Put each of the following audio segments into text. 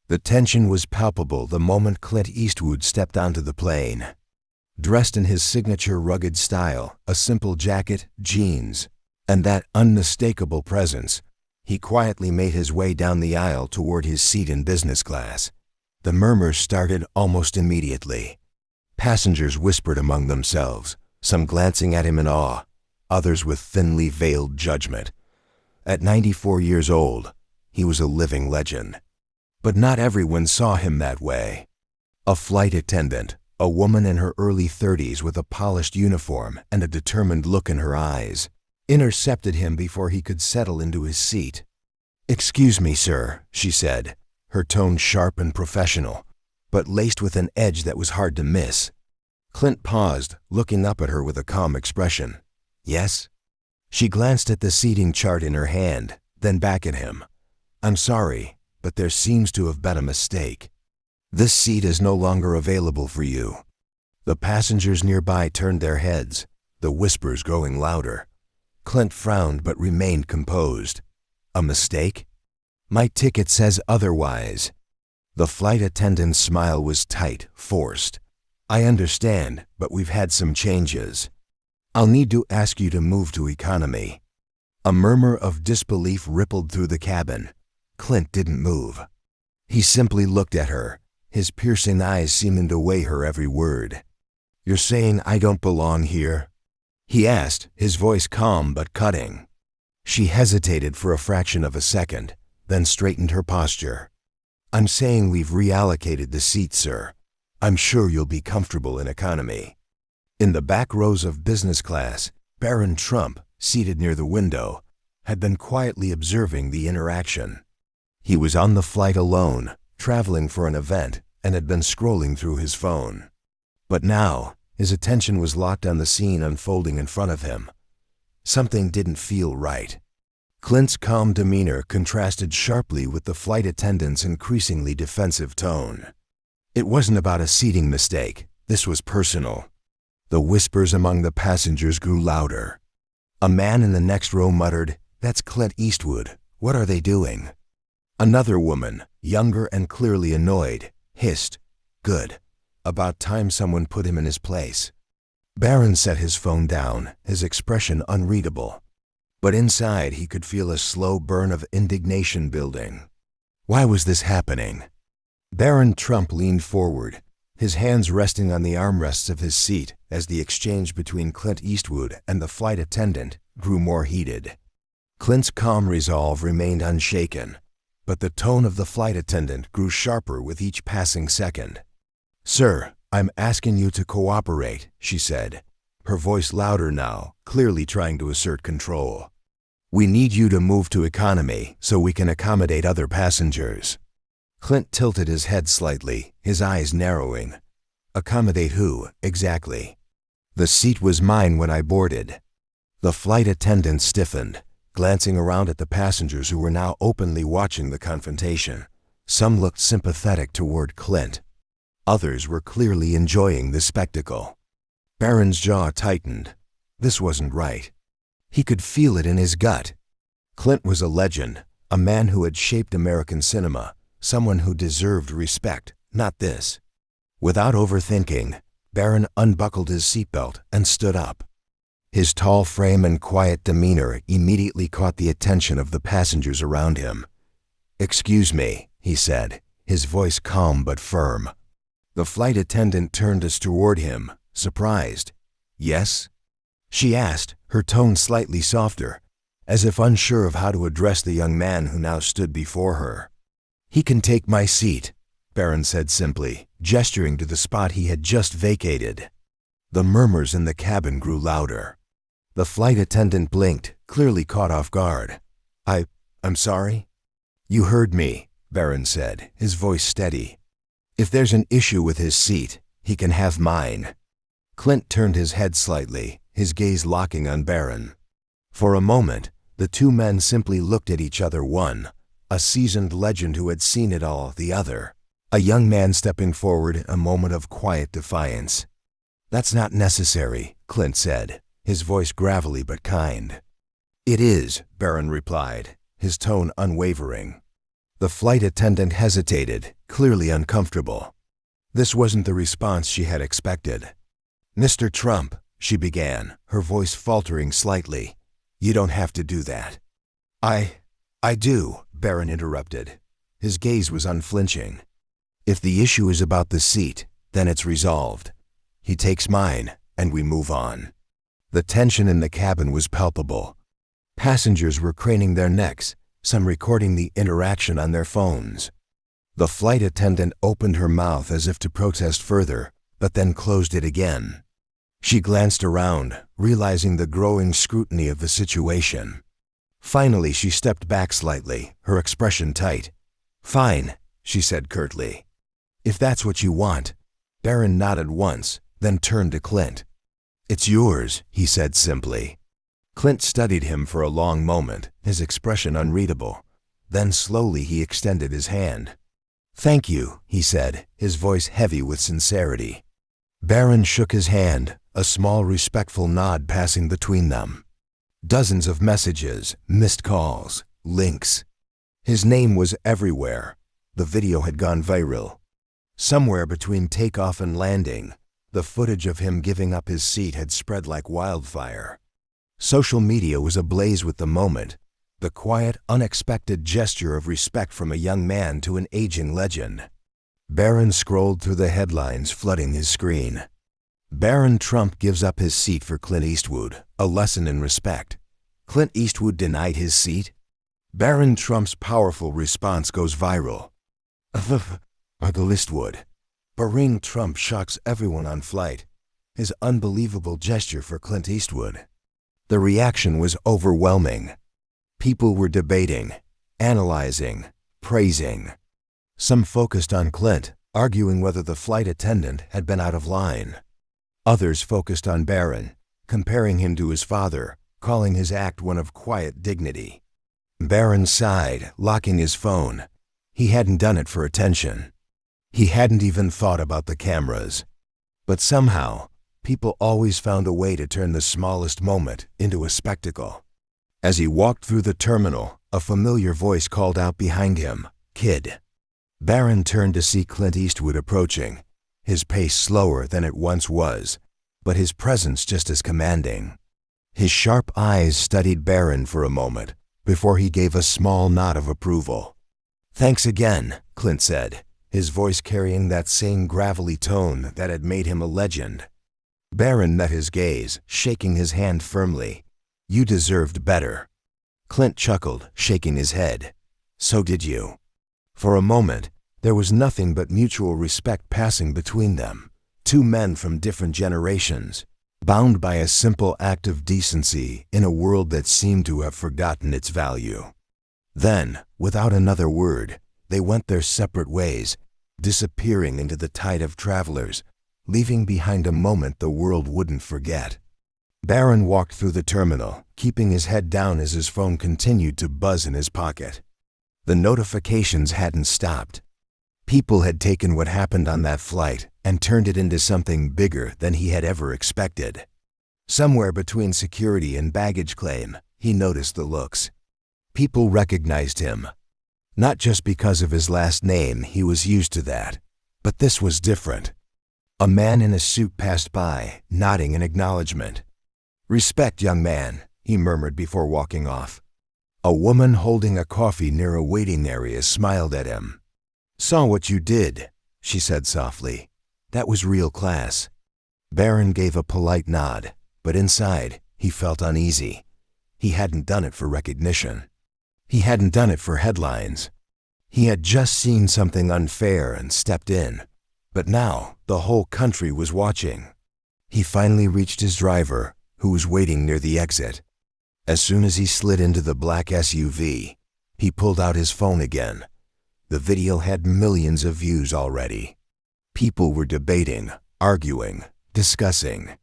The tension was palpable the moment Clint Eastwood stepped onto the plane. Dressed in his signature rugged style, a simple jacket, jeans, and that unmistakable presence, he quietly made his way down the aisle toward his seat in business class. The murmurs started almost immediately. Passengers whispered among themselves, some glancing at him in awe, others with thinly veiled judgment. At 94 years old, he was a living legend. But not everyone saw him that way. A flight attendant, a woman in her early 30s with a polished uniform and a determined look in her eyes, intercepted him before he could settle into his seat. "Excuse me, sir," she said, her tone sharp and professional, but laced with an edge that was hard to miss. Clint paused, looking up at her with a calm expression. "Yes?" She glanced at the seating chart in her hand, then back at him. "I'm sorry, but there seems to have been a mistake. This seat is no longer available for you." The passengers nearby turned their heads, the whispers growing louder. Clint frowned but remained composed. "A mistake? My ticket says otherwise." The flight attendant's smile was tight, forced. "I understand, but we've had some changes. I'll need to ask you to move to economy." A murmur of disbelief rippled through the cabin. Clint didn't move. He simply looked at her, his piercing eyes seeming to weigh her every word. "You're saying I don't belong here?" he asked, his voice calm but cutting. She hesitated for a fraction of a second, then straightened her posture. "I'm saying we've reallocated the seats, sir. I'm sure you'll be comfortable in economy." In the back rows of business class, Barron Trump, seated near the window, had been quietly observing the interaction. He was on the flight alone, traveling for an event, and had been scrolling through his phone. But now, his attention was locked on the scene unfolding in front of him. Something didn't feel right. Clint's calm demeanor contrasted sharply with the flight attendant's increasingly defensive tone. It wasn't about a seating mistake. This was personal. The whispers among the passengers grew louder. A man in the next row muttered, "That's Clint Eastwood. What are they doing?" Another woman, younger and clearly annoyed, hissed, "Good. About time someone put him in his place." Barron set his phone down, his expression unreadable. But inside he could feel a slow burn of indignation building. Why was this happening? Barron Trump leaned forward, his hands resting on the armrests of his seat as the exchange between Clint Eastwood and the flight attendant grew more heated. Clint's calm resolve remained unshaken, but the tone of the flight attendant grew sharper with each passing second. "Sir, I'm asking you to cooperate," she said, her voice louder now, clearly trying to assert control. "We need you to move to economy so we can accommodate other passengers." Clint tilted his head slightly, his eyes narrowing. "Accommodate who, exactly?" "The seat was mine when I boarded." The flight attendant stiffened, glancing around at the passengers who were now openly watching the confrontation. Some looked sympathetic toward Clint. Others were clearly enjoying the spectacle. Barron's jaw tightened. This wasn't right. He could feel it in his gut. Clint was a legend, a man who had shaped American cinema, someone who deserved respect, not this. Without overthinking, Barron unbuckled his seatbelt and stood up. His tall frame and quiet demeanor immediately caught the attention of the passengers around him. "Excuse me," he said, his voice calm but firm. The flight attendant turned toward him, surprised. "Yes?" she asked, her tone slightly softer, as if unsure of how to address the young man who now stood before her. "He can take my seat," Barron said simply, gesturing to the spot he had just vacated. The murmurs in the cabin grew louder. The flight attendant blinked, clearly caught off guard. I'm sorry?" "You heard me," Barron said, his voice steady. "If there's an issue with his seat, he can have mine." Clint turned his head slightly, his gaze locking on Barron. For a moment, the two men simply looked at each other, one, a seasoned legend who had seen it all, the other, a young man stepping forward, a moment of quiet defiance. "That's not necessary," Clint said, his voice gravelly but kind. "It is," Barron replied, his tone unwavering. The flight attendant hesitated, clearly uncomfortable. This wasn't the response she had expected. "Mr. Trump," she began, her voice faltering slightly, "you don't have to do that." I do," Barron interrupted. His gaze was unflinching. "If the issue is about the seat, then it's resolved. He takes mine, and we move on." The tension in the cabin was palpable. Passengers were craning their necks, some recording the interaction on their phones. The flight attendant opened her mouth as if to protest further, but then closed it again. She glanced around, realizing the growing scrutiny of the situation. Finally, she stepped back slightly, her expression tight. "Fine," she said curtly. "If that's what you want." Barron nodded once, then turned to Clint. "It's yours," he said simply. Clint studied him for a long moment, his expression unreadable. Then slowly he extended his hand. "Thank you," he said, his voice heavy with sincerity. Barron shook his hand, a small respectful nod passing between them. Dozens of messages, missed calls, links. His name was everywhere. The video had gone viral. Somewhere between takeoff and landing, the footage of him giving up his seat had spread like wildfire. Social media was ablaze with the moment, the quiet, unexpected gesture of respect from a young man to an aging legend. Barron scrolled through the headlines flooding his screen. Barron Trump gives up his seat for Clint Eastwood, a lesson in respect. Clint Eastwood denied his seat? Barron Trump's powerful response goes viral. Uncle Eastwood. Barron Trump shocks everyone on flight. His unbelievable gesture for Clint Eastwood. The reaction was overwhelming. People were debating, analyzing, praising. Some focused on Clint, arguing whether the flight attendant had been out of line. Others focused on Barron, comparing him to his father, calling his act one of quiet dignity. Barron sighed, locking his phone. He hadn't done it for attention. He hadn't even thought about the cameras. But somehow, people always found a way to turn the smallest moment into a spectacle. As he walked through the terminal, a familiar voice called out behind him, "Kid." Barron turned to see Clint Eastwood approaching, his pace slower than it once was, but his presence just as commanding. His sharp eyes studied Barron for a moment before he gave a small nod of approval. "Thanks again," Clint said, his voice carrying that same gravelly tone that had made him a legend. Barron met his gaze, shaking his hand firmly. "You deserved better." Clint chuckled, shaking his head. "So did you." For a moment, there was nothing but mutual respect passing between them, two men from different generations, bound by a simple act of decency in a world that seemed to have forgotten its value. Then, without another word, they went their separate ways, disappearing into the tide of travelers, leaving behind a moment the world wouldn't forget. Barron walked through the terminal, keeping his head down as his phone continued to buzz in his pocket. The notifications hadn't stopped. People had taken what happened on that flight and turned it into something bigger than he had ever expected. Somewhere between security and baggage claim, he noticed the looks. People recognized him. Not just because of his last name, he was used to that. But this was different. A man in a suit passed by, nodding in acknowledgement. "Respect, young man," he murmured before walking off. A woman holding a coffee near a waiting area smiled at him. "Saw what you did," she said softly. "That was real class." Barron gave a polite nod, but inside, he felt uneasy. He hadn't done it for recognition. He hadn't done it for headlines. He had just seen something unfair and stepped in. But now, the whole country was watching. He finally reached his driver, who was waiting near the exit. As soon as he slid into the black SUV, he pulled out his phone again. The video had millions of views already. People were debating, arguing, discussing.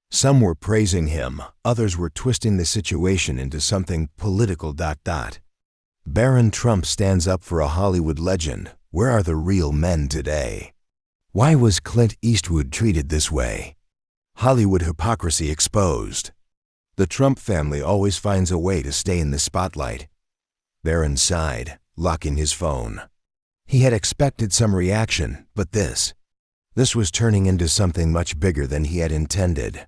Some were praising him, others were twisting the situation into something political. Barron Trump stands up for a Hollywood legend. Where are the real men today? Why was Clint Eastwood treated this way? Hollywood hypocrisy exposed. The Trump family always finds a way to stay in the spotlight. Barron sighed, locking his phone. He had expected some reaction, but this was turning into something much bigger than he had intended.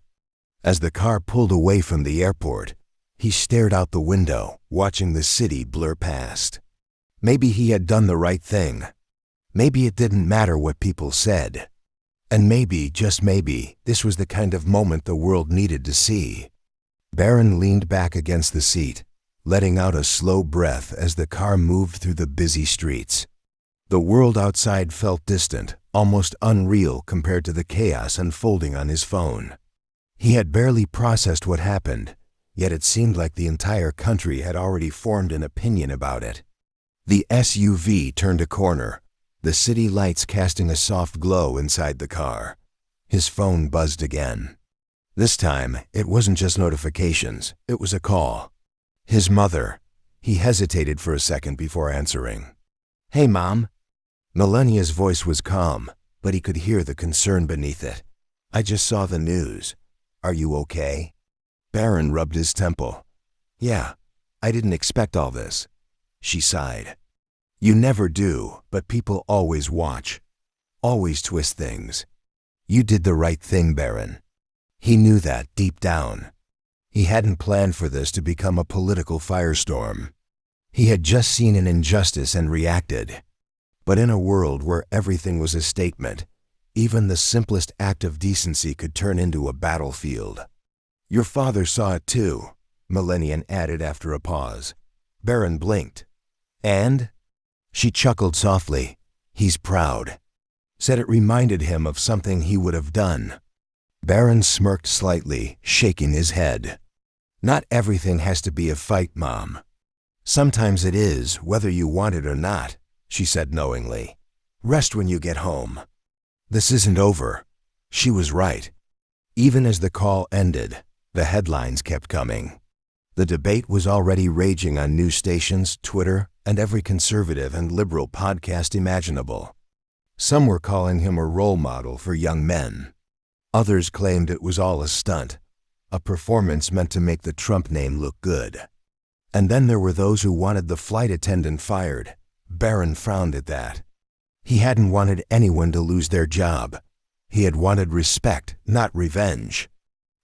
As the car pulled away from the airport, he stared out the window, watching the city blur past. Maybe he had done the right thing. Maybe it didn't matter what people said. And maybe, just maybe, this was the kind of moment the world needed to see. Barron leaned back against the seat, letting out a slow breath as the car moved through the busy streets. The world outside felt distant, almost unreal compared to the chaos unfolding on his phone. He had barely processed what happened, yet it seemed like the entire country had already formed an opinion about it. The SUV turned a corner, the city lights casting a soft glow inside the car. His phone buzzed again. This time, it wasn't just notifications, it was a call. His mother. He hesitated for a second before answering. "Hey, Mom." Melania's voice was calm, but he could hear the concern beneath it. "I just saw the news. Are you okay?" Barron rubbed his temple. "Yeah, I didn't expect all this." She sighed. "You never do, but people always watch. Always twist things. You did the right thing, Barron." He knew that deep down. He hadn't planned for this to become a political firestorm. He had just seen an injustice and reacted. But in a world where everything was a statement, even the simplest act of decency could turn into a battlefield. "Your father saw it too," Melanian added after a pause. Barron blinked. "And?" She chuckled softly. "He's proud." Said it reminded him of something he would have done. Barron smirked slightly, shaking his head. "Not everything has to be a fight, Mom. Sometimes it is, whether you want it or not," she said knowingly. "Rest when you get home." This isn't over. She was right. Even as the call ended, the headlines kept coming. The debate was already raging on news stations, Twitter, and every conservative and liberal podcast imaginable. Some were calling him a role model for young men. Others claimed it was all a stunt, a performance meant to make the Trump name look good. And then there were those who wanted the flight attendant fired. Barron frowned at that. He hadn't wanted anyone to lose their job. He had wanted respect, not revenge.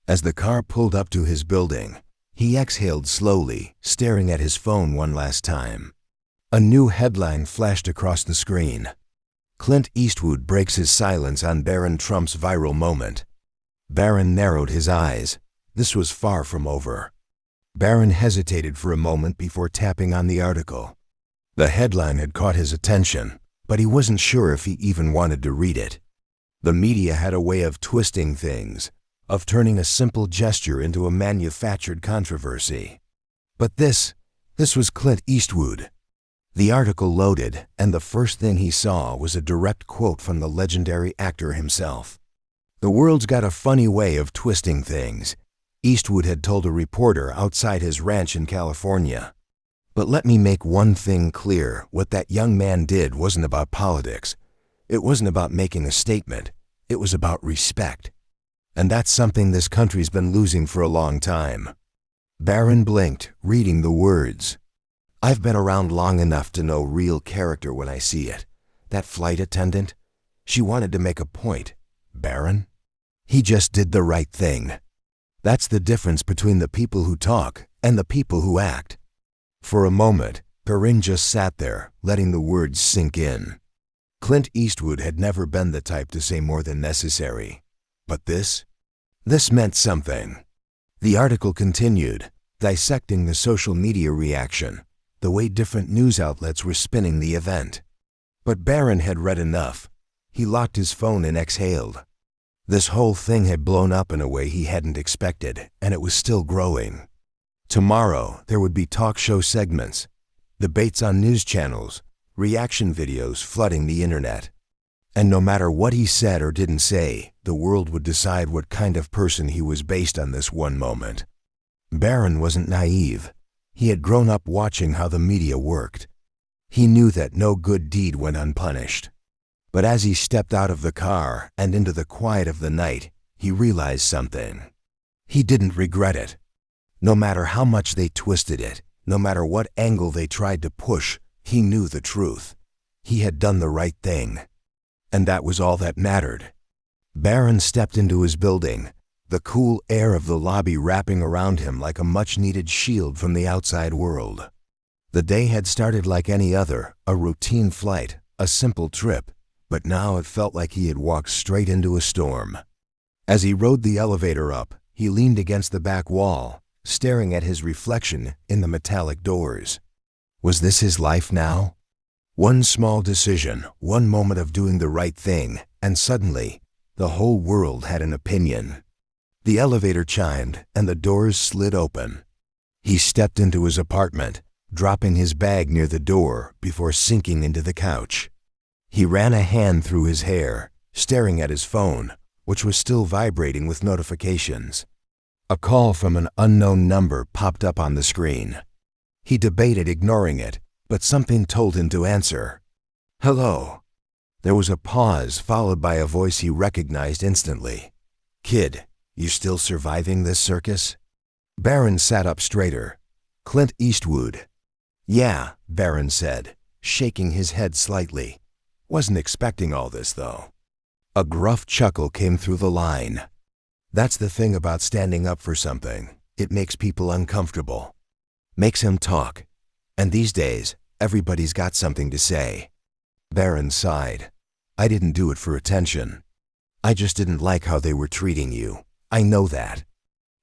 As the car pulled up to his building, he exhaled slowly, staring at his phone one last time. A new headline flashed across the screen. Clint Eastwood breaks his silence on Barron Trump's viral moment. Barron narrowed his eyes. This was far from over. Barron hesitated for a moment before tapping on the article. The headline had caught his attention, but he wasn't sure if he even wanted to read it. The media had a way of twisting things, of turning a simple gesture into a manufactured controversy. But this was Clint Eastwood. The article loaded, and the first thing he saw was a direct quote from the legendary actor himself. "The world's got a funny way of twisting things," Eastwood had told a reporter outside his ranch in California. "But let me make one thing clear, what that young man did wasn't about politics. It wasn't about making a statement. It was about respect. And that's something this country's been losing for a long time." Barron blinked, reading the words. "I've been around long enough to know real character when I see it. That flight attendant, she wanted to make a point. Barron? He just did the right thing. That's the difference between the people who talk and the people who act." For a moment, Barron just sat there, letting the words sink in. Clint Eastwood had never been the type to say more than necessary. But this meant something. The article continued, dissecting the social media reaction, the way different news outlets were spinning the event. But Barron had read enough. He locked his phone and exhaled. This whole thing had blown up in a way he hadn't expected, and it was still growing. Tomorrow, there would be talk show segments, debates on news channels, reaction videos flooding the internet. And no matter what he said or didn't say, the world would decide what kind of person he was based on this one moment. Barron wasn't naive. He had grown up watching how the media worked. He knew that no good deed went unpunished. But as he stepped out of the car and into the quiet of the night, he realized something. He didn't regret it. No matter how much they twisted it, no matter what angle they tried to push, He knew the truth. He had done the right thing. And that was all that mattered. Barron stepped into his building, the cool air of the lobby wrapping around him like a much-needed shield from the outside world. The day had started like any other, a routine flight, a simple trip, but now it felt like he had walked straight into a storm. As he rode the elevator up, he leaned against the back wall, staring at his reflection in the metallic doors. Was this his life now? One small decision, one moment of doing the right thing, and suddenly, the whole world had an opinion. The elevator chimed, and the doors slid open. He stepped into his apartment, dropping his bag near the door before sinking into the couch. He ran a hand through his hair, staring at his phone, which was still vibrating with notifications. A call from an unknown number popped up on the screen. He debated ignoring it, but something told him to answer. "Hello." There was a pause, followed by a voice he recognized instantly. "Kid, you still surviving this circus?" Barron sat up straighter. "Clint Eastwood." "Yeah," Barron said, shaking his head slightly. "Wasn't expecting all this, though." A gruff chuckle came through the line. "That's the thing about standing up for something. It makes people uncomfortable. Makes him talk. And these days, everybody's got something to say." Barron sighed. "I didn't do it for attention. I just didn't like how they were treating you. I know that."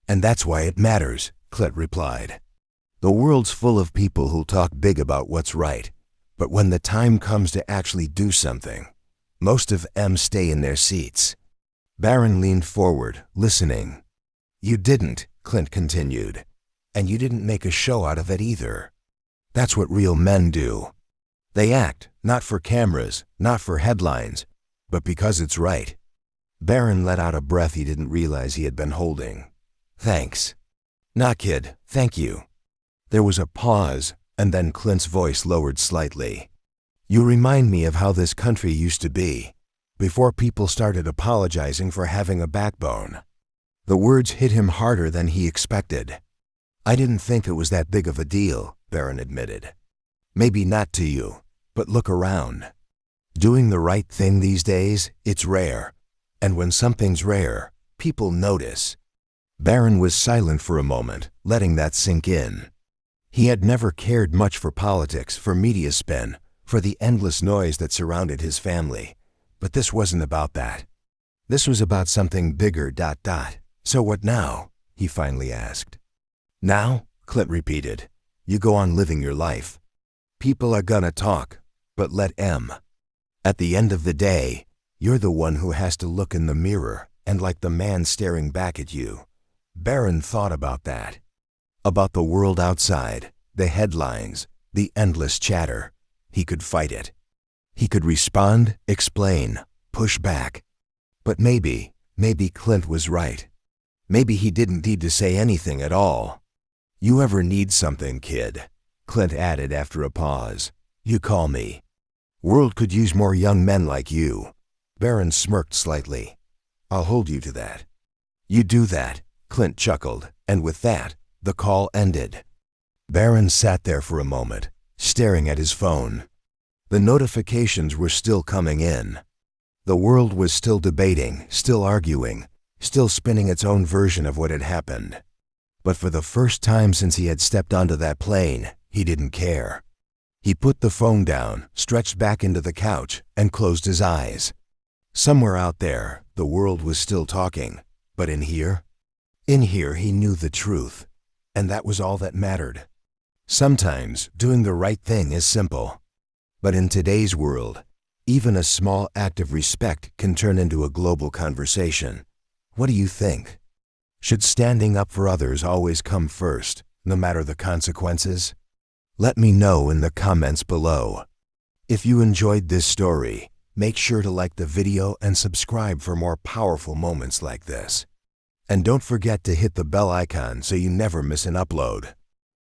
"And that's why it matters," Clint replied. "The world's full of people who'll talk big about what's right, but when the time comes to actually do something, most of them stay in their seats." Barron leaned forward, listening. "You didn't," Clint continued, "and you didn't make a show out of it either. That's what real men do. They act, not for cameras, not for headlines, but because it's right." Barron let out a breath he didn't realize he had been holding. "Thanks." "Nah, kid, thank you." There was a pause, and then Clint's voice lowered slightly. "You remind me of how this country used to be, before people started apologizing for having a backbone." The words hit him harder than he expected. "I didn't think it was that big of a deal," Barron admitted. "Maybe not to you, but look around. Doing the right thing these days, it's rare. And when something's rare, people notice." Barron was silent for a moment, letting that sink in. He had never cared much for politics, for media spin, for the endless noise that surrounded his family. But this wasn't about that. This was about something bigger. "So what now?" he finally asked. "Now?" Clint repeated. "You go on living your life. People are gonna talk, but let 'em. At the end of the day, you're the one who has to look in the mirror and like the man staring back at you." Barron thought about that. About the world outside, the headlines, the endless chatter. He could fight it. He could respond, explain, push back. But maybe Clint was right. Maybe he didn't need to say anything at all. "You ever need something, kid," Clint added after a pause, "you call me. World could use more young men like you." Barron smirked slightly. "I'll hold you to that." "You do that," Clint chuckled, and with that, the call ended. Barron sat there for a moment, staring at his phone. The notifications were still coming in. The world was still debating, still arguing, still spinning its own version of what had happened. But for the first time since he had stepped onto that plane, he didn't care. He put the phone down, stretched back into the couch, and closed his eyes. Somewhere out there, the world was still talking. But in here he knew the truth. And that was all that mattered. Sometimes doing the right thing is simple. But in today's world, even a small act of respect can turn into a global conversation. What do you think? Should standing up for others always come first, no matter the consequences? Let me know in the comments below. If you enjoyed this story, make sure to like the video and subscribe for more powerful moments like this. And don't forget to hit the bell icon so you never miss an upload.